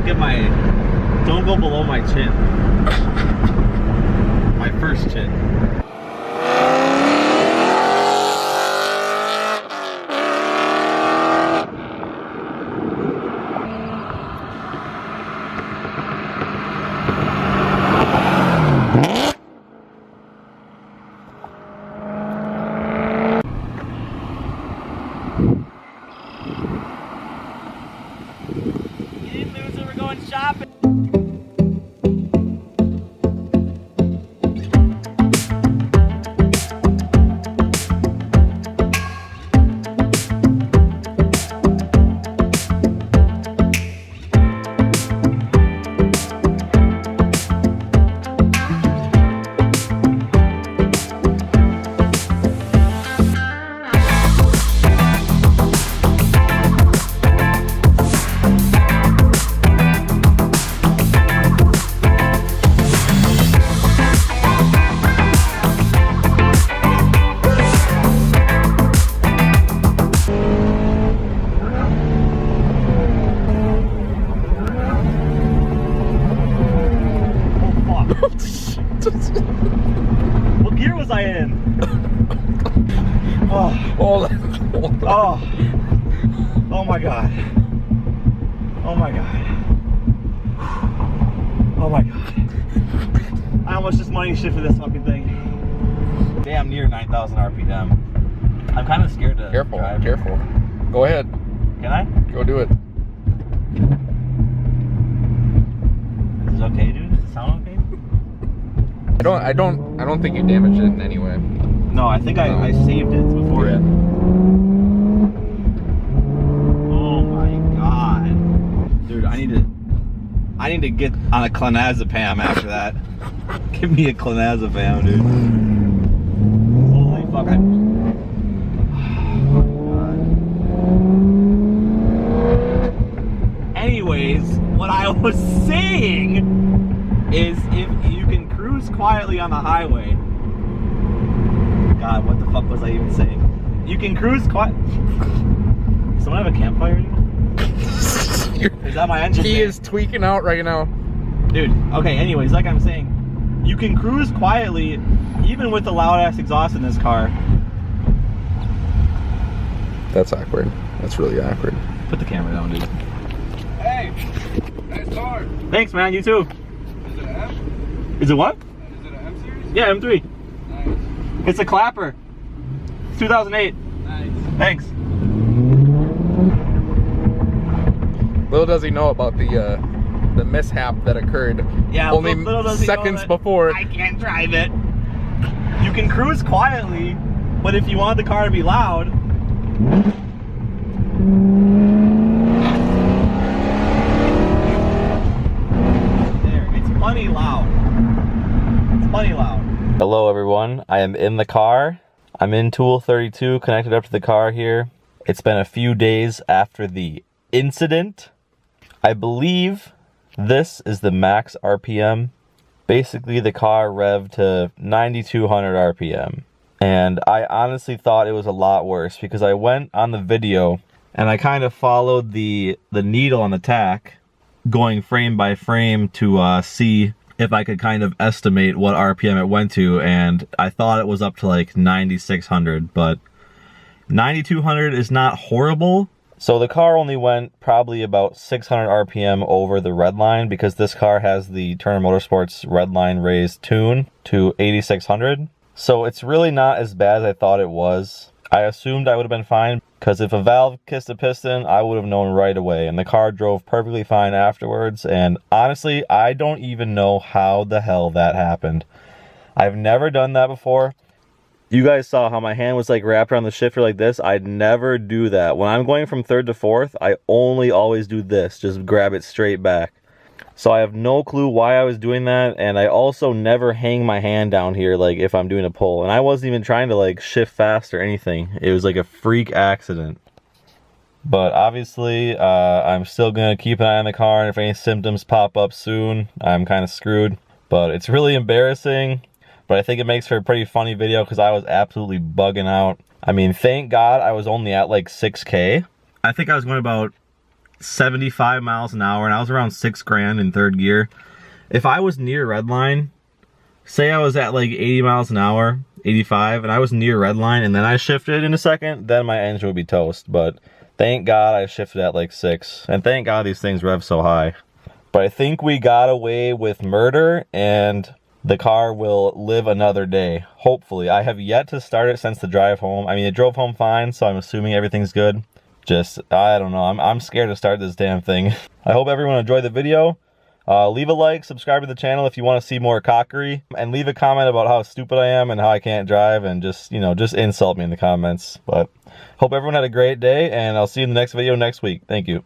don't go below my chin. My first chin. You didn't lose it, we're going shopping. What gear was I in? Oh. Oh my god. Oh my god. Oh my god. How much does money shit for this fucking thing? Damn near 9,000 RPM. I'm kind of scared to Careful, drive. careful. Go ahead. Can I? Go do it. Is this okay, dude? Does it sound okay? I don't think you damaged it in any way. No, I think I saved it before it. Oh my god. Dude, I need to get on a clonazepam after that. Give me a clonazepam, dude. Holy fuck, Anyways, what I was saying is if you can cruise quietly on the highway. God, what the fuck was I even saying? You can cruise quiet. Someone have a campfire, dude? Is that my engine? He is tweaking out right now. Dude, okay, anyways, like I'm saying, you can cruise quietly even with the loud ass exhaust in this car. That's awkward. That's really awkward. Put the camera down, dude. Hey, nice car. Thanks, man, you too. Is it an M? Is it what? Is it an M series? Yeah, M3. Nice. It's a clapper. 2008. Nice. Thanks. Little does he know about the mishap that occurred. Yeah, only little does he know seconds that before. I can't drive it. You can cruise quietly, but if you want the car to be loud, there, it's plenty loud. It's plenty loud. Hello everyone, I am in the car. I'm in Tool 32, connected up to the car here. It's been a few days after the incident. I believe this is the max RPM. Basically the car revved to 9,200 RPM. And I honestly thought it was a lot worse because I went on the video and I kind of followed the needle on the tach going frame by frame to see if I could kind of estimate what RPM it went to, and I thought it was up to like 9,600, but 9,200 is not horrible. So the car only went probably about 600 RPM over the red line because this car has the Turner Motorsports red line raised tune to 8,600. So it's really not as bad as I thought it was. I assumed I would have been fine because if a valve kissed a piston, I would have known right away, and the car drove perfectly fine afterwards. And honestly, I don't even know how the hell that happened. I've never done that before. You guys saw how my hand was like wrapped around the shifter like this. I'd never do that. When I'm going from third to fourth, I only always do this, just grab it straight back. So I have no clue why I was doing that, and I also never hang my hand down here like if I'm doing a pull. And I wasn't even trying to like shift fast or anything. It was like a freak accident. But obviously, I'm still gonna keep an eye on the car, and if any symptoms pop up soon, I'm kind of screwed. But it's really embarrassing, but I think it makes for a pretty funny video because I was absolutely bugging out. I mean, thank God I was only at like 6K. I think I was going about 75 miles an hour and I was around 6 grand in third gear. If I was near redline, say I was at like 80 miles an hour, 85, and I was near redline and then I shifted in a second, then my engine would be toast. But thank God I shifted at like 6. And thank God these things rev so high. But I think we got away with murder and the car will live another day. Hopefully. I have yet to start it since the drive home. I mean, it drove home fine, so I'm assuming everything's good. Just, I don't know. I'm scared to start this damn thing. I hope everyone enjoyed the video. Leave a like, subscribe to the channel if you want to see more cockery, and leave a comment about how stupid I am and how I can't drive, and just, you know, just insult me in the comments. But hope everyone had a great day, and I'll see you in the next video next week. Thank you.